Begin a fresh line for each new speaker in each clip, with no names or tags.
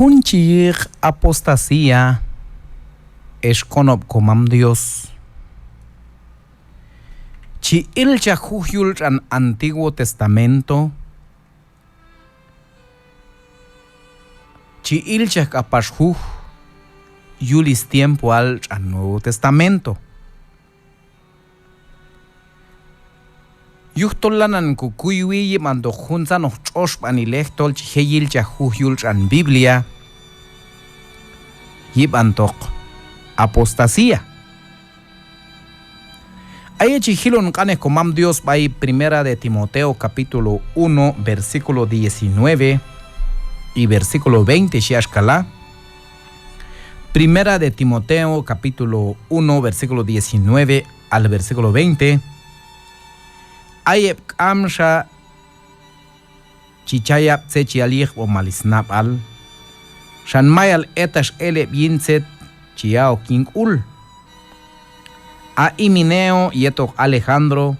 Junchir apostasía es comam Dios. Chi ilcha jujul an Antiguo Testamento. Chi ilcha kapashjuj yulis tiempo al Nuevo Testamento. Yuhtolanan kukuywi mando junza no choshpan ilechtol chiheyil chahujul an Biblia yibantok apostasía. Hay chihilon kane comam Dios by Primera de Timoteo capítulo 1 versículo 19 y versículo 20 shiashkala. Primera de Timoteo capítulo 1 versículo 19 al versículo 20. Ayep amsha chichayap tsechialich o malisnap al shanmayal etash elep yinset chiao king ul a imineo yetok Alejandro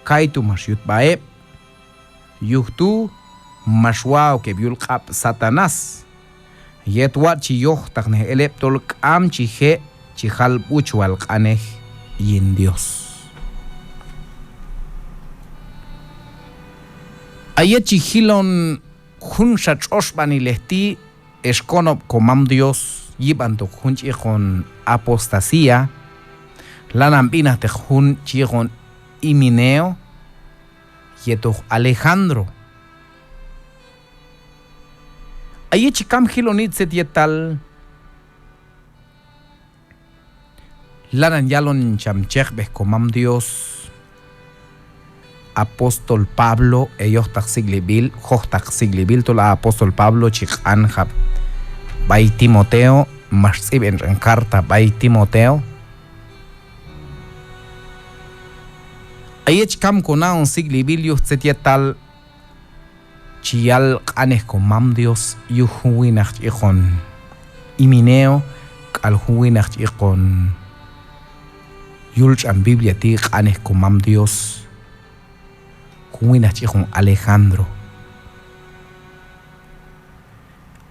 kaitu masyut baep yuhtu mashwao ke biul kap Satanás yetwat chiyoh takne elep tol kam chihe chihal buchwal kaneh yin Dios. Ayet chihilon junshat oshbani lehti eskonop comam Dios yibanto junchihon apostasía lanampinas te junchihon imineo yeto Alejandro. Ayet chikam hilonit setietal lanan yalon chamchech comam Dios. Apóstol Pablo, ellos taxiglibil, taxiglibil, tola apóstol Pablo, chikanjab, bay Timoteo, masib en carta, bay Timoteo. Ayech kam kona un siglibil, yus setietal, chial kanes comam Dios, yuhuinach ichon, imineo, kalhuinach ichon, yulch an Biblia ti kanes comam Dios. Con Alejandro.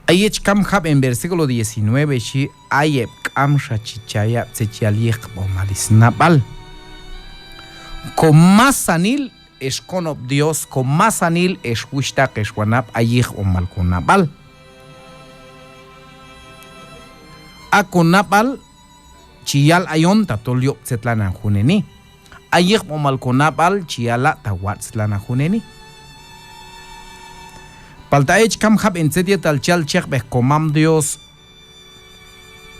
Ayech kam hab en versículo 19 shi ayep kam shachichaya tsechialich bomalisnabal. Con más anil es conop Dios, con más anil es huishta que es wanap ayich o malconabal. A conabal chial ayonta tolio tsetlana juneni. Ayek momalkonabal chiala tawatzlana juneni. Paltaech kam hab en setiet al chal chekbeh comam Dios.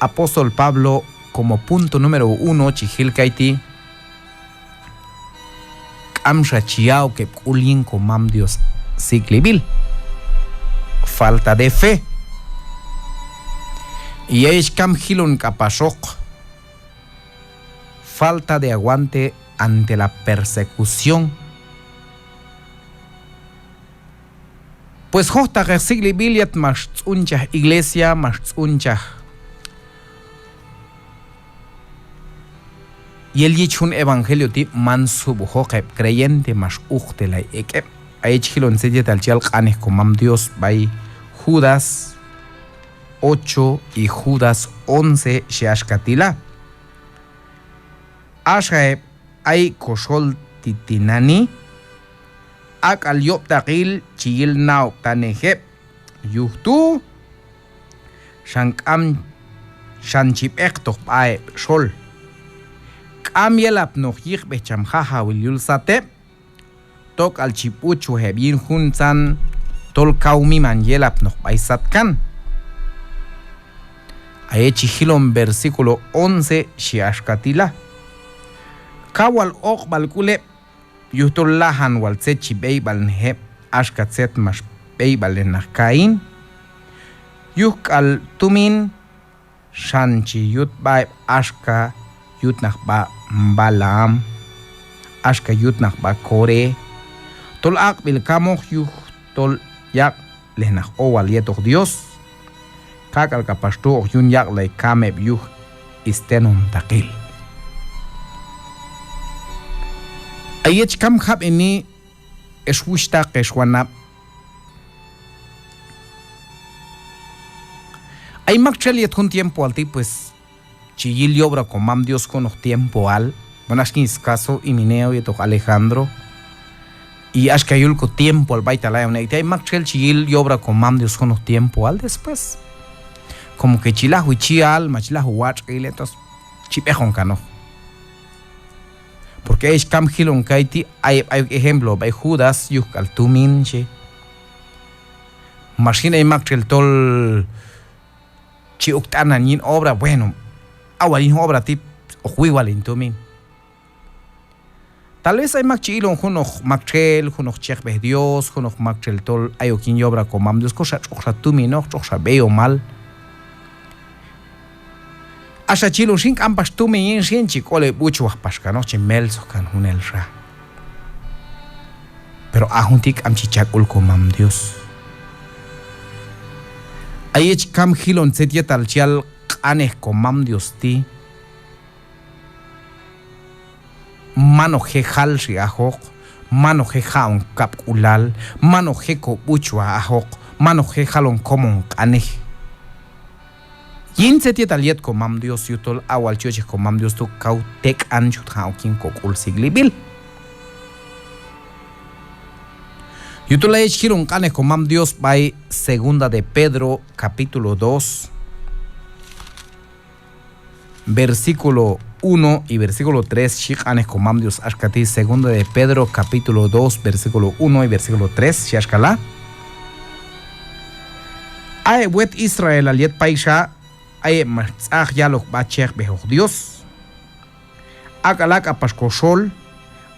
Apóstol Pablo como punto número 1 chihil kaiti. Kamsha chiao que kulin comam Dios siklibil. Falta de fe. Y eich kam hilon kapashok. Falta de aguante ante la persecución. Pues hosta sigli biliat mas uncha iglesia mas uncha. Y el yichun evangelio ti mansubu hoqeb creyente mas uhtela ekeb. Aichilon sediet al chial qanes comam Dios by Judas 8 y Judas 11 sheashkatila. Ashaeb ay koshol titinani ak al yop takil chil nauk taneheb yuhtu shankam shanchip ektok pae shol kam yelap noch yich becham haha wil satep tok al chipuchu hebin hunsan tol kaumi man yelap noch baisatkan. Ayechi hilom versículo 11 shiashkatila. Kawal ok balkule yuhtul lahan wal tsechi beibal neheb ashkat set mas beibal nakain yuk al tumin shanchi yut baib ashka yut nak ba balam ashka yut nak ba kore tol ak bil kamok yuh tol yak lehnak owal yetok Dios kakal kapasto yun yak lay kameb yuh istenum takil. Ayech kam hab ini eswishta keshwanap Hay makcheliet un tiempo al ti, pues, chiyil y obra con mam Dios con tiempo al, bueno, es que es caso, y mineo y toc Alejandro, y es que con tiempo al baita la una, y hay makchel chiyil y obra con mam Dios con tiempo al después. Como que chilahu y chial, machilahu watch, y letos, chipejon cano. Porque es cam hilon kaiti, hay ejemplo, hay Judas, yuk al tuminche. Machina y makchel tol, chi uktana nin obra, bueno, awalin obra tip, o huiwalin tumin. Tal vez hay makchilon, junoj makchel, junoj chekbeh Dios, junoj makchel tol, hay okin obra con mam Dios, cosa tumin, no, cosa veo mal. Asha chilo shink ampas tumin yin shin chikole bucho wahpashka, no, chemelso kan hunel ra. Pero ahuntik am chichakul con mam Dios. Ayech kam hilon setia tal chial qanes con mam Dios ti. Mano je hal si ahok, mano je haon kap ulal, mano je ko buchwa ahok, mano je halon komon qanej. Yin setia tal yet con mam Dios yutol awal choche con mam Dios tu kautek anchut haokin kokul siglibil. Yutol ayech hilon qanes con mam Dios by segunda de Pedro capítulo 2 versículo 1 y versículo 3, Shikanes con mam Dios ashkati, segunda de Pedro capítulo 2 versículo 1 y versículo 3, Shashkala. Ae wet Israel aliet paisha, ae matzach yalok bachech behoch Dios. Akalak apashkoshol,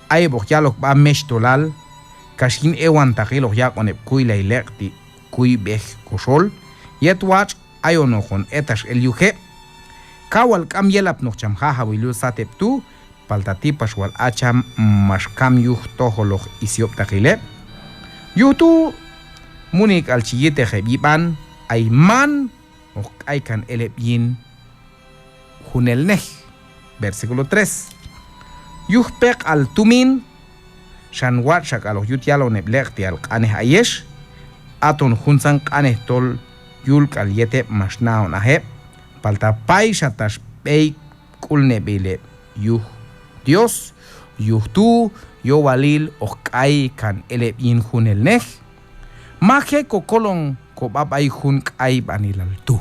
ae boch yalok ba meshtolal, kashin ewan takilok yakonep kuy lailekti kuy bech koshol, yet watch ayonojon etash el yuhe. Kawal kam yelap noch cham haha wilu satep tu paltati pashwal acham mashkam yuh toholoch isiop takile yutu munik al chiyete jebiban ay man o ay kan elebyin hunel neh. Versículo 3 yuh pek al tumin shan watshak aloh yutyalo neblekti al kaneh ayesh aton hunsan kaneh tol yul kal yete mashnaon aheb palta paisha tash pei kulne bile yuh Dios yuh tu yo walil okai kan ele bin hunel neh maje kokolon ko babay hun kai banilal tu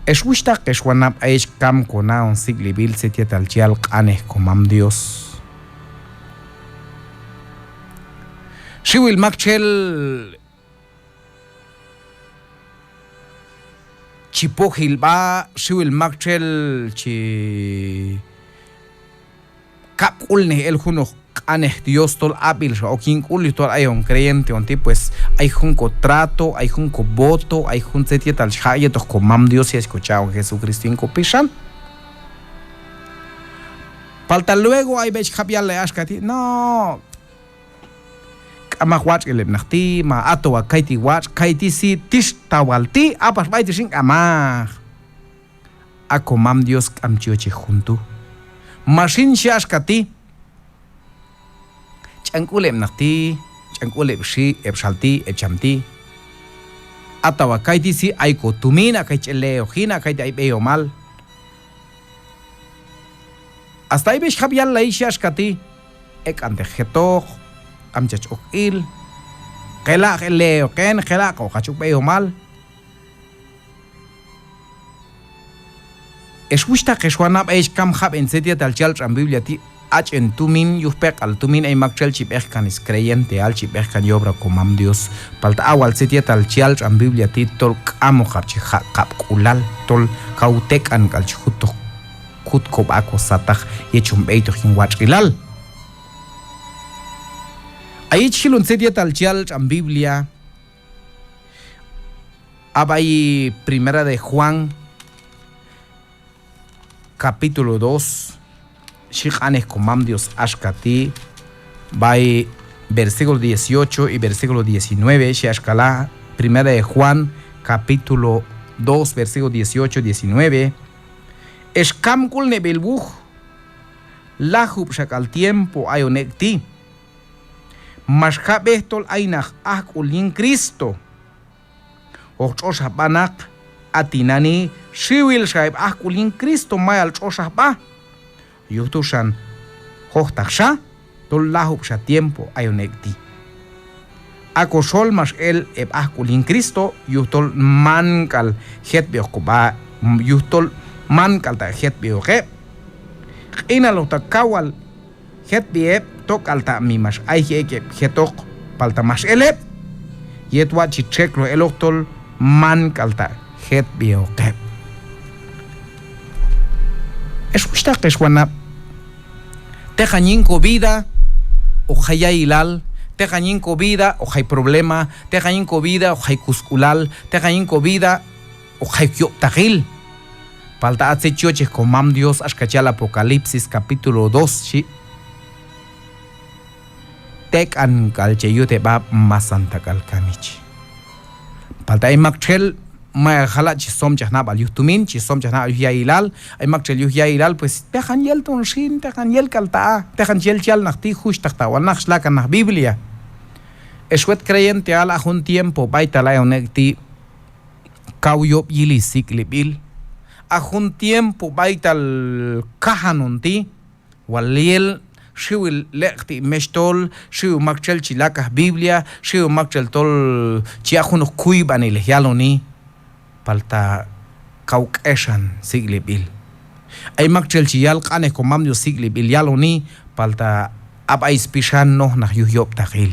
eswishta keshwanap aish kam kona on siglibil setietal chial kaneh komam Dios shiwil makchel chipojil ba shiwil makchel chi kapulne el juno qanes Dios tol abil o kin kul tol hay un creyente onti pues hay un contrato, hay un voto, hay un setie tal chaye to comam Dios y escuchado Jesucristo en copishan. Falta luego hay bech japial le ashkati no ama watch el nahti ma ato wa kaiti watch kaiti si tish tawalti apas baiti sing ama a comam Dios amchioche junto mashin shashkati chankule nahti chankule shi epshalti echamti atawa kaiti si ay ko tumina kaichele ojina kaiti ay beo mal hasta ahí bech japial le shashkati ek ante geto amchach okil kela leo ken kela ko khachuk beo mal eswishta keshwana ba kam khab en setia tal chal tram biblia ti ach en tumin yuhpek al tumin ay makchel chipek kan is creyente al chipek kan yobra komam Dios palta awal setia tal chal tram biblia ti tol amo khapchi khap kulal tol kautek an kal chuto kut ko ba ko satach yechum beito hin wachilal ahí chilon sedia tal chial en Biblia abay primera de Juan capítulo 2 Shikanes komam Dios ashkati by versículo 18 y versículo 19 Shashkala primera de Juan capítulo 2 versículo 18 y 19 Eshkam kul nebelbuch lahub shakal tiempo ayonekti Mashkabestol ainach akulin Cristo hochosha banak atinani shiwil shaib kulin Cristo mayal chosha ba yutushan hochtaksha tollahu sha tiempo ayonekti ako solmas el kulin Cristo yutol mankal het biokuba yutol mankal ta het bioke inalo ta kawal het biep tok alta mimas ay heke hetok palta mas elep yetwa chicheklo eloktol mankal ta het bioke es gusta que suena tejañinko vida o jaya ilal tejañinko vida o hay problema tejañinko vida o hay cusculal tejañinko vida o hay kyoptagil falta hace choches con mam Dios ashkachal Apocalipsis capítulo 2 ¿sí? Tek an kalcheyute ba masanta kalkamich falta ay makchel ma khala chi som chahna bal yutumin chi som chahna yuya ilal ay makchel yuya ilal pues tejan yel ton shin tejan yel kalta tejan yel chal nakti khush takta wal nakhla kan nah Biblia eswet creyente ala un tiempo baita la onekti kauyop yili siklibil a un tiempo baital kahanunti waliel shiwil lekti mestol shiw makchel chilaka Biblia shiw makchel tol chiajuno kuiban il yaloni palta kaukeshan siglibil ay makchel chiyal qane komam yo siglibil yaloni palta abais pishan no na yuhyop tagil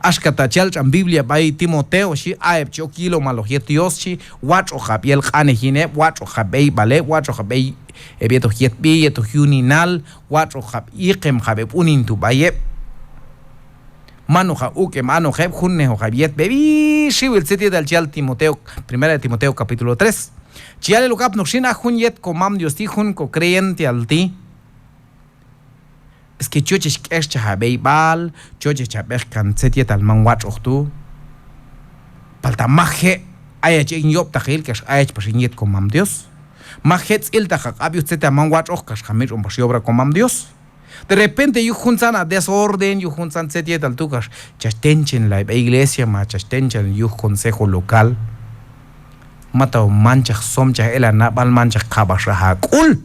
ashkata chalchan Biblia bay Timoteo shi aep chokilo malo Dios shi wacho jabiel qane hine wacho jabei vale wacho jabei ebieto hietbi eto huninal wacho jab iqem jabe punin tu baye mano ja uke mano jeb junne o jabiet bebi shiwil seti del chal Timoteo primera de Timoteo capítulo 3 chiale lukap noxina junyet komam Dios ti jun ko creyente alti es que choches kesh chabei bal choches chabech kan seti tal man watch ochtu palta maje ayach in yop tagil kesh ayach pasinyet komam Dios majet il tajak abiut seta man watch och kesh jamir un obra komam Dios. De repente yo juntan a desorden, yo juntan seti tal tukas chastenchen la iglesia ma chastenchen yo consejo local mata manchach somcha ela na bal manchach kabasha kul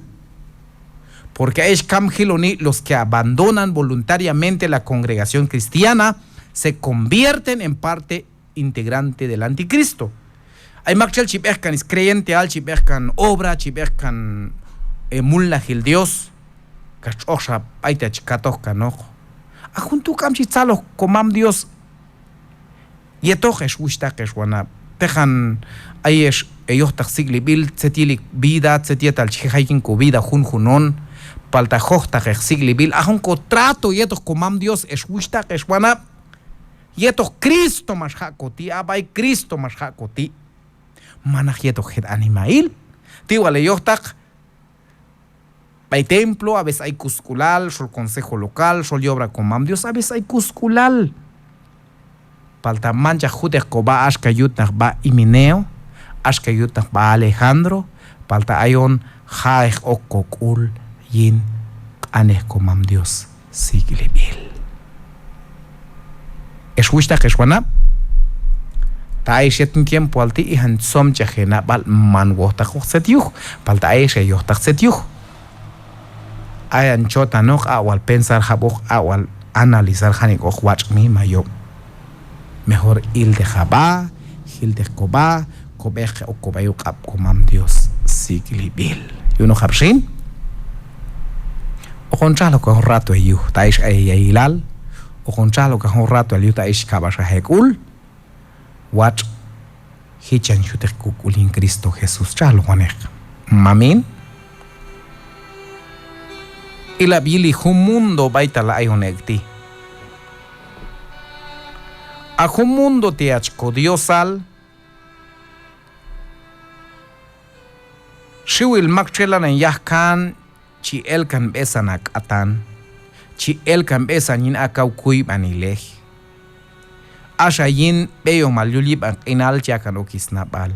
porque es camgiloni los que abandonan voluntariamente la congregación cristiana se convierten en parte integrante del anticristo. Hay makchel chipechkan es creyente al chipechkan obra chipechkan mulla gil Dios kachosha paita chikatoka no ajuntu kam chitzalo komam Dios yetojes wishtakesh wana tejan ayesh ellos taxigli bil setilik vida setietal chihaikin ko vida junjunon palta hochta sigli bil ajun contrato yetos komam Dios es wishtakesh wana yetos Cristo mas hakoti abay Cristo mas hakoti manaj yetos het animail tiwale yohtak hay templo, a veces hay cusculal, sol consejo local, sol obra komam Dios, a veces hay cusculal. Palta mancha jude koba ashkayut nach ba Imineo, ashkayut nach ba Alejandro, palta ayon jaech okokul yin aneh komam Dios siglebil. Eshuishta keshwana ta aishet tiempo alti ihan somcha jena bal man wota setiuch, palta aishe yohtach setiuch. Ayan chota no awal pensar jabok awal analizar janik watch mi mayo mejor il de jaba il de koba kobej o kobayu kap komam Dios siglibil yuno habshin o conchalo ko rato yu taish ayilal o conchalo ko rato yu taish kabasha hekul watch hichan yutek kukulin Cristo Jesús chalo wanek mamin y la bili un mundo baita la ayonekti. A un mundo te achko diosal. Shiwil makchelan en yahkan chi elkan besanak atan. Chi elkan besan yin akau kui banileh. Asha yin beyo malyuli bang enal chakan okisnabal.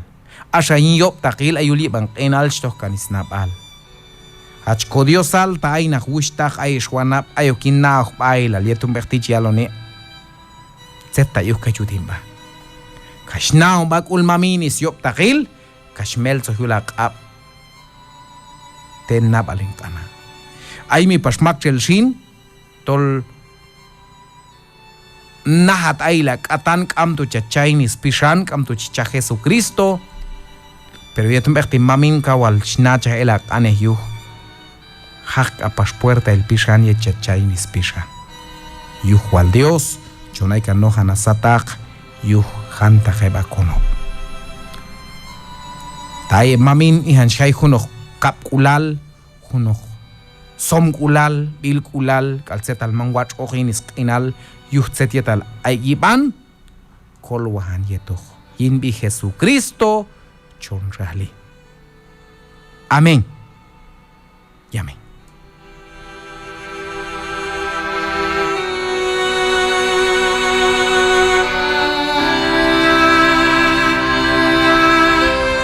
Asha yin yop takil ayuli bang enal chtokan isnabal. Achko diosal ta ay nahuishtach ay shwanap ay okinah ay la lietum bertichi alone zeta yuk kayutimba Kashnao bakul maminis yop takil kashmel sohulak ab ten na balingkana ay mi pasmak chelsin tol nahat ailak atan kam tu chachainis pishan kam tu chicha Jesucristo pero yetum bekti mamin kawal shnacha elak anehyu hak apas puerta el pishan y chachainis pishan yuh wal Dios chonay kanohan asatak yuh hanta heba kono tay mamin ihan shay hunok kap kulal hunok som kulal bil kulal kalsetal mangwach ohinis inal yuhtsetietal aygiban kolwahan yetoh yinbi Jesucristo chonrali amén y amén.